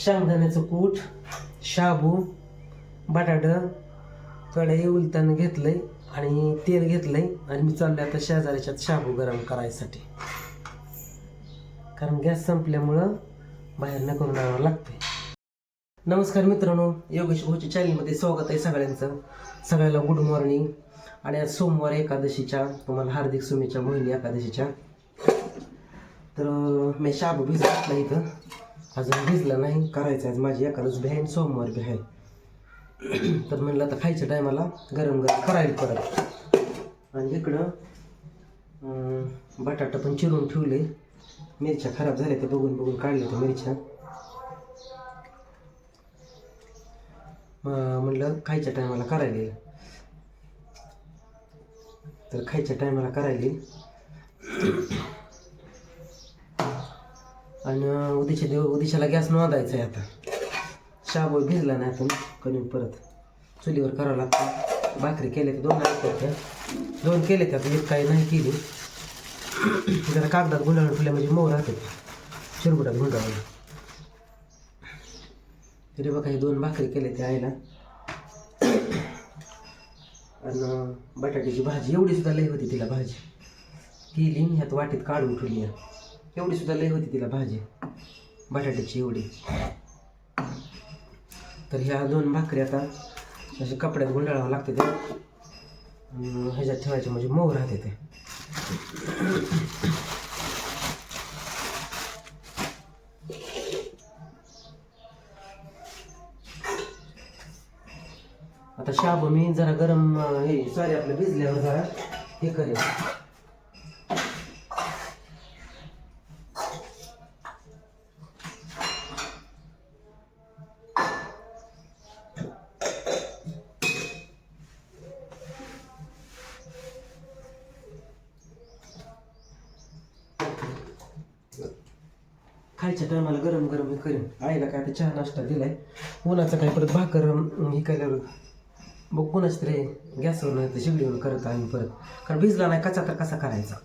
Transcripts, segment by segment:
शेंगदाण्याचं कूट, शाबू, बटाटा कढई उलताना घेतलंय आणि तेल घेतलंय आणि मी चाललोय आता शेजाऱ्याच्यात शाबू गरम करायसाठी, कारण गॅस संपल्यामुळं बाहेर न करून आणावं लागतंय. नमस्कार मित्रांनो, योगेश भाऊच्या चॅनलमध्ये स्वागत आहे सगळ्यांचं. सगळ्याला गुड मॉर्निंग. आणि आज सोमवार एकादशीच्या तुम्हाला हार्दिक शुभेच्छा मोहिनी एकादशीच्या. तर मी शाबू भिजत घातला इथं, अजून भिजला नाही, करायचं आहे माझी एकादश बी आहे, सोमवार बी आहे. तर म्हणलं आता खायच्या टायमाला गरम गरम करायला परत. आणि इकडं बटाटा पण चिरून ठेवले, मिरच्या खराब झाल्या ते बघून बघून काढल्या त्या मिरच्या. म्हणलं खायच्या टायमाला करायला, तर खायच्या टायमाला करायला. आणि उद्याच्याला गॅस नोंदायचा आहे. आता शाबू भिजला नाही, आपण करून परत चुलीवर करावं लागतं. भाकरी केल्या तर दोन केले त्यात, एक काही नाही केली. जरा कागदात गुंडाळून ठेवल्या म्हणजे मऊ राहते, चिरगुटात गुंडाळून. तरी बघा हे 2 भाकरी केले ते आईला. आणि बटाट्याची भाजी एवढी सुद्धा लई होती, तिला भाजी केली ह्यात वाटीत काढून ठेवली. एवढी सुद्धा लई होती तिला भाजी बटाट्याची एवढी. तर ह्या 2 भाकरी आता अशा कपड्यात गुंडाळावं लागते ते, ह्याच्यात ठेवायचे म्हणजे मऊ राहते ते. आता शाबू मी जरा गरम हे सॉरी आपलं भिजल्यावर जरा हे करेल. खायच्या टायमाला गरम गरम हे करेन. आईला काय आता चहा नाश्ता दिलाय, उन्हाचं काय परत भाकर हे केल्यावर बघ कोणाच तरी गॅसवर नाही तर शिगडीवर करत आम्ही परत, कारण भिजला नाही कचा तर कसा करायचा.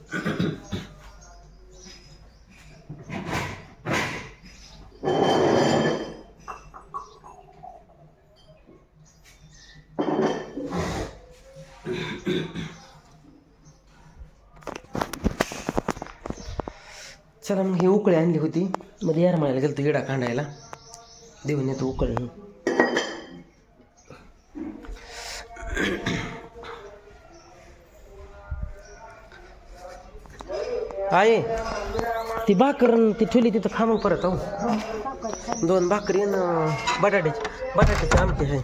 चला मग ही उकळी आणली होती, मध्ये यार म्हणायला गेलं तर हिडा कांडायला देऊन येतो उकळी. आहे ती भाकर ती ठेवली तिथं खा मग परत. 2 भाकरी बटाट्याची आमटी आहे.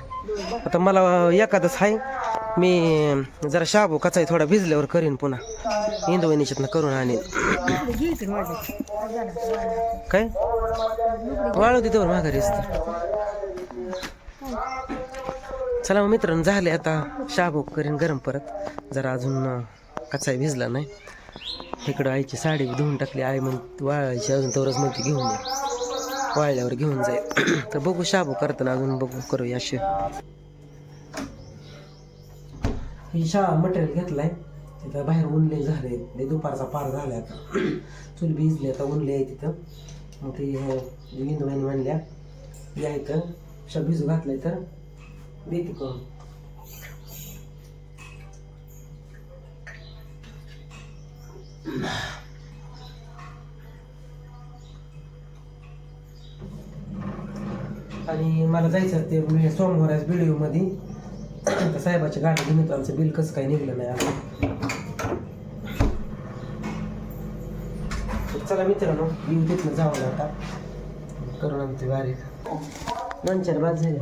आता मला एखादच आहे, मी जरा शाबू कचाई थोडा भिजल्यावर करीन, पुन्हा इंदवणीच्यातनं करून आणीन. काय वाळू तिथं माघारी असतं. चला मग मित्रांनो, झाले आता शाबू करीन गरम परत. जरा अजून कचाई भिजला नाही. इकडं आईची साडी धुवून टाकली, आई मग वाळायची अजून, तरच म्हणते घेऊन ये, वाळल्यावर घेऊन जाईल. तर बघू शाबू करताना अजून बघू करूया असे. ही मटेरियल घेतलाय तिथं, बाहेर उनले झाले, दुपारचा पार झाला आता, चूल भिजली आता, उनले आहे तिथं. मग ते इंदुबाईने म्हणल्या या इथं भिजू घातलंय तर देते करून. आणि मला जायचं ते सोमवार व्हिडिओमध्ये, तर साहेबाच्या गाडी मित्रांचं बिल कसं काही निघलं नाही आता. चला मित्रांनो, येऊ तिथनं जावं आता करून आणते बारीक. 2-4 बाद झाले.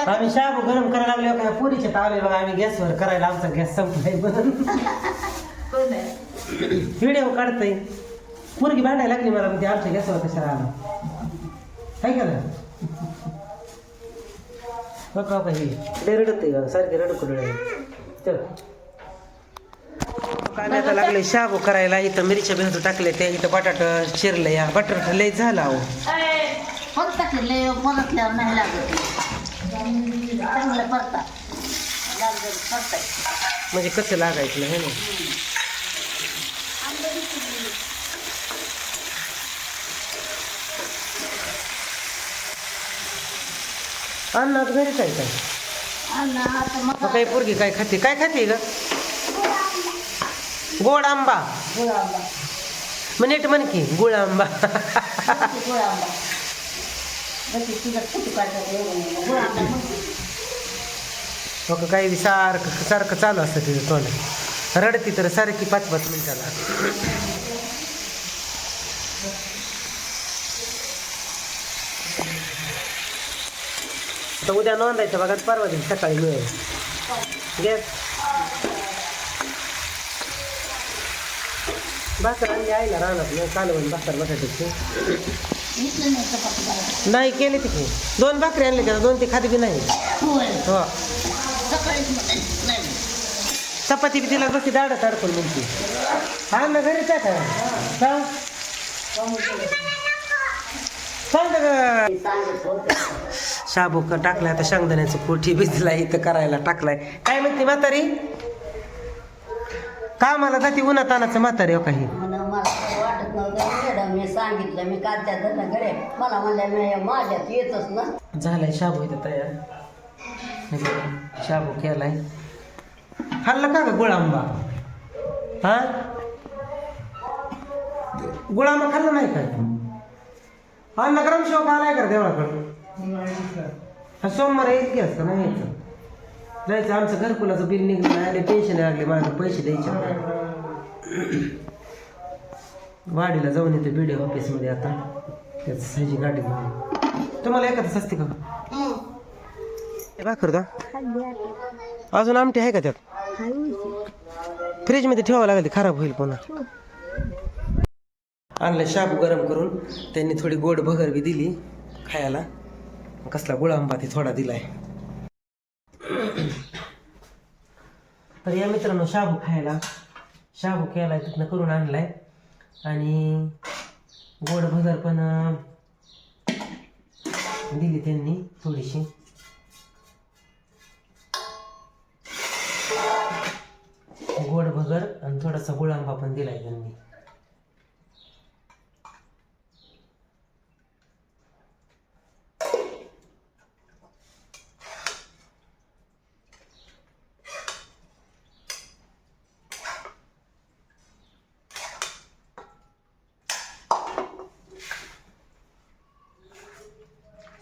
आम्ही शाबू गरम करायला लागलो काय पुरीच्या तावे बघा, आम्ही गॅसवर करायला, आमचा गॅस संपलाय. व्हिडिओ काढतोय, पोरगी भांडायला लागली मला, म्हणजे आमच्या गॅसवर कशाला आला काय केलं बघा हे लय रडत आहे का, सारखे रडत चल. काय आता लागले शाबू करायला. इथं मिरच्या भेंडू टाकले, ते इथं बटाटा चिरलं. या बटाटा लय झाला अहो, नाही लागत म्हणजे कसं लागायचं हे ना. अण्णा आता घरीच आहे काय? मग काही पोरगी काय खाते ग? गोड आंबा. मग नीट म्हण की गुळ आंबा. मग काही सारखं सारखं चालू असतं तिचं तोंड. रडती तर सारखी 5-5 मिनिटाला. तर उद्या नोंदायचं बघा, परवा दिवशी सकाळी मिळेल गॅस. भाकर आणली आईला राहणार नाही, कालवण भाकर बटाट्याची नाही केली तिथे. 2 भाकरी आणले त्याला, 2 ती खाती बी नाही. हो चपाती बी तिला बसती दाडत अडकून म्हणते. हा ना घरीच आहे का? सांग शाबू टाकलाय आता, शेंगदाण्याचं कोठी भिजलाय इथं करायला टाकलाय. काय म्हणते म्हातारी? कामाला जाते उन्हात आणायचं म्हातारी. हो काही मला वाटत नव्हतं. मी सांगितलं मी कालच्या धरणं घरे, मला म्हणल्या माझ्यात येतच ना. झालाय शाबू इथं तयार. शाबू केलाय. खाल्लं का ग गुळांबा? हा गुळांबा खाल्लं नाही काय? अन्न गरम शोक आलाय का देवळाकडं? हा सोमवार येत की असतं नाही यायचं. जायचं आमचं घरकुलाचं बिल निघलं आणि पेन्शन लागले, माझे पैसे द्यायचे. वाडीला जाऊन येते बी डी ऑफिसमध्ये आता. त्याची गाडी घेऊन. तुम्हाला एकच असते का भाकर? का अजून आमटी आहे का त्यात? फ्रीजमध्ये ठेवावं लागेल, खराब होईल पुन्हा. आणलं शाबू गरम करून, त्यांनी थोडी गोड भगर बी दिली खायला. कसला गुळांबा ते थोडा दिलाय. तर या मित्रांनो शाबू खायला, शाबू केलाय तिथनं करून आणलाय. आणि गोड भगर पण दिली त्यांनी थोडीशी. गोड भगर आणि थोडासा गुळांबा पण दिलाय त्यांनी.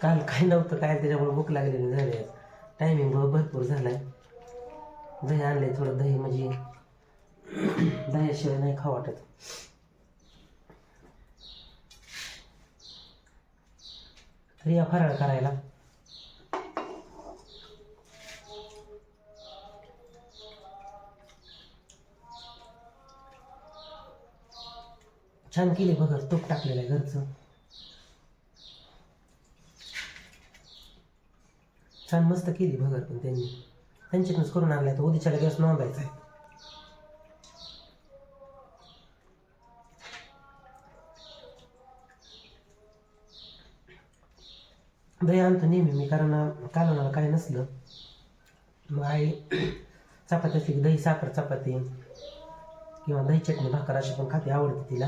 काल काय नव्हतं काय, त्याच्यामुळे भूक लागलेली झाली. टायमिंग भरपूर झालाय. दही आणलंय थोडं, दही म्हणजे दह्याशिवाय नाही खाऊ वाटत. तर या फराळ करायला. छान केली बघा, तूप टाकलेलं आहे घरचं. छान मस्त केली भगर पण त्यांनी, त्यांच्यातूनच करून आणलाय. तर उद्याच्याला गॅस नोंदायचा आहे. दही आणतो नेहमी मी, कारण कालवणाला काय नसलं मग आई चपाती असली की दही साखर चपाती किंवा दही चटणी भाकर अशी पण खाते, आवडते तिला.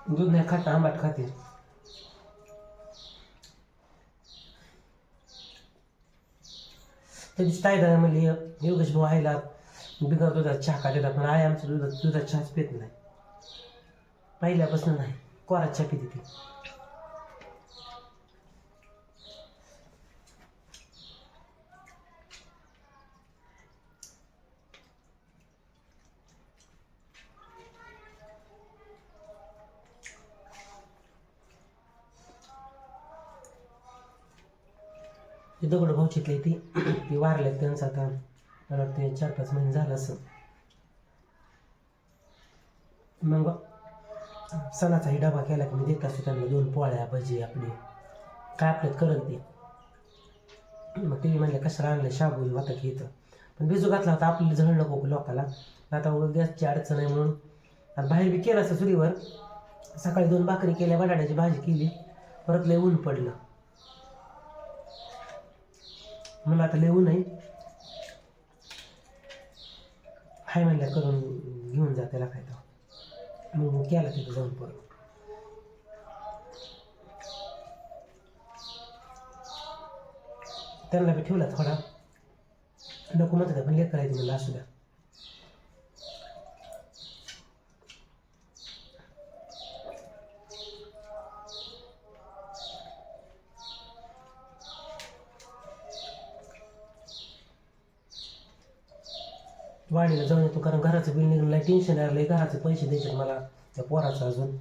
दूध नाही खात, आंबाट खाते. त्याची ताईदा म्हणली योगेश भाऊ आईला बिगर दुधात चहा का देतात, पण आई आमच्या दुधात चहाच पित नाही पहिल्यापासून. नाही कोरा चहा पिते ती. दगड भाऊचितली ती वारल्यात त्यांचं आता मला वाटतं 4-5 महिने झालं असं. मग सणाचाही डबा केला की मी देत असते त्यांना 2 पोळ्या भजी आपली काय आपल्यात करत ते. मग टी व्ही म्हणलं कशाला आणलं शाबू होता की इथं, पण भिजू घातला होता आपल्याला झळ नको लोकाला. आता गॅसची अडचण आहे म्हणून आता बाहेर बी केलं असं चुलीवर. सकाळी 2 भाकरी केल्या, बटाट्याची भाजी केली, परत लय ऊन पडलं. मला आता लय ऊन आहे, हाय म्हणल्या करून घेऊन जा त्याला काय. तर मग केला तिथं जाऊन परत. त्यांना बी ठेवला थोडा, नको म्हणतात पण लेट करायचं म्हणलं असू द्या. वाडीला जाऊन येतो कारण घराचं बिल निघलं टेन्शन आलं, घराचे पैसे द्यायचे मला त्या पोराचं अजून.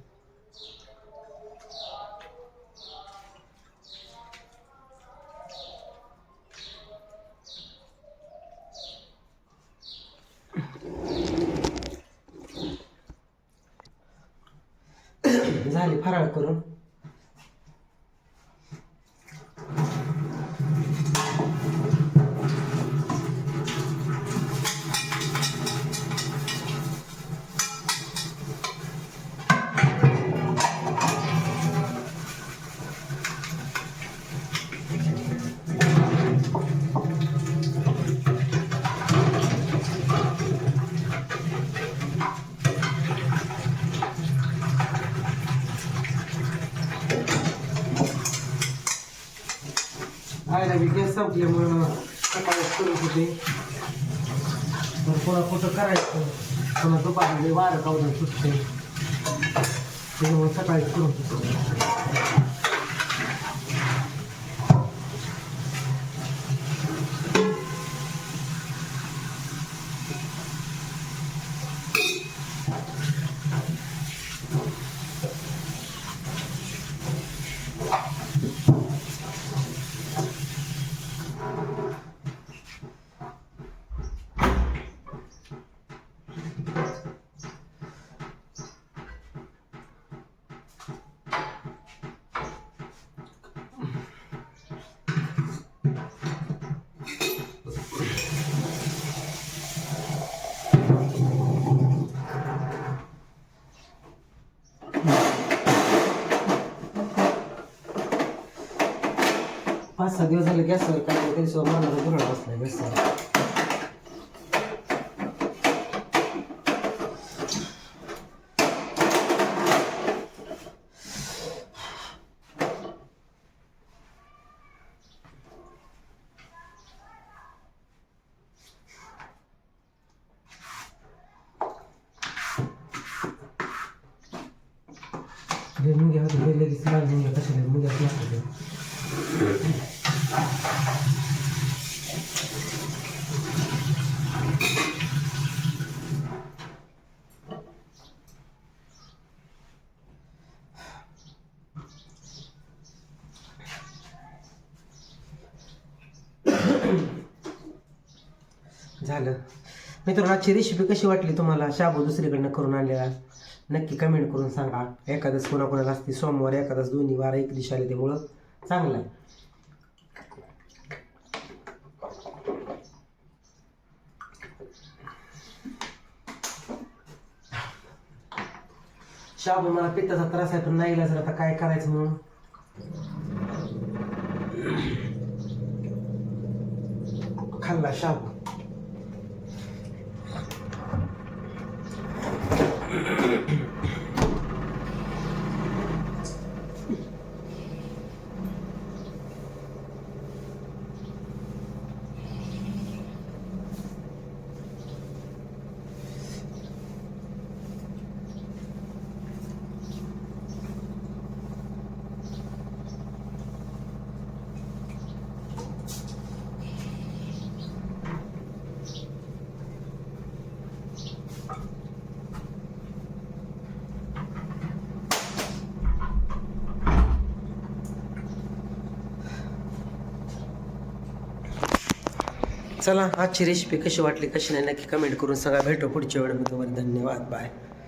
झाली फराळ करून. आयला बी गॅस संपल्यामुळं सकाळी करत होते, तर पुन्हा कुठं करायचं, पुन्हा दुपारी वारं कावून सुटते, त्याच्यामुळे सकाळी करत होते. पाच सहा दिवस झाले गॅसवर काय तरी सुद्धा मला गुरडा बसला गॅसवर. मुंग्या होते लगेच लाल मुंग्या कशाला मुंग्या लागतात. झालं मित्रांनो, आजची रेसिपी कशी वाटली तुम्हाला? शाबू दुसरीकडनं करून आणलेला नक्की कमेंट करून सांगा. एकादश कोणाकोणाला असते, सोमवार एकादश दोन्ही वार एक दिवशी आले, त्यामुळं चांगलं आहे. शाबू मला पित्ताचा त्रास आहे पण नाही इलाज, आता काय करायचं म्हणून खाल्ला शाबू. चला, आजची रेसिपी कशी वाटली कशी नाही नक्की कमेंट करून सांगा. भेटू पुढच्या वेळेमध्ये. धन्यवाद, बाय.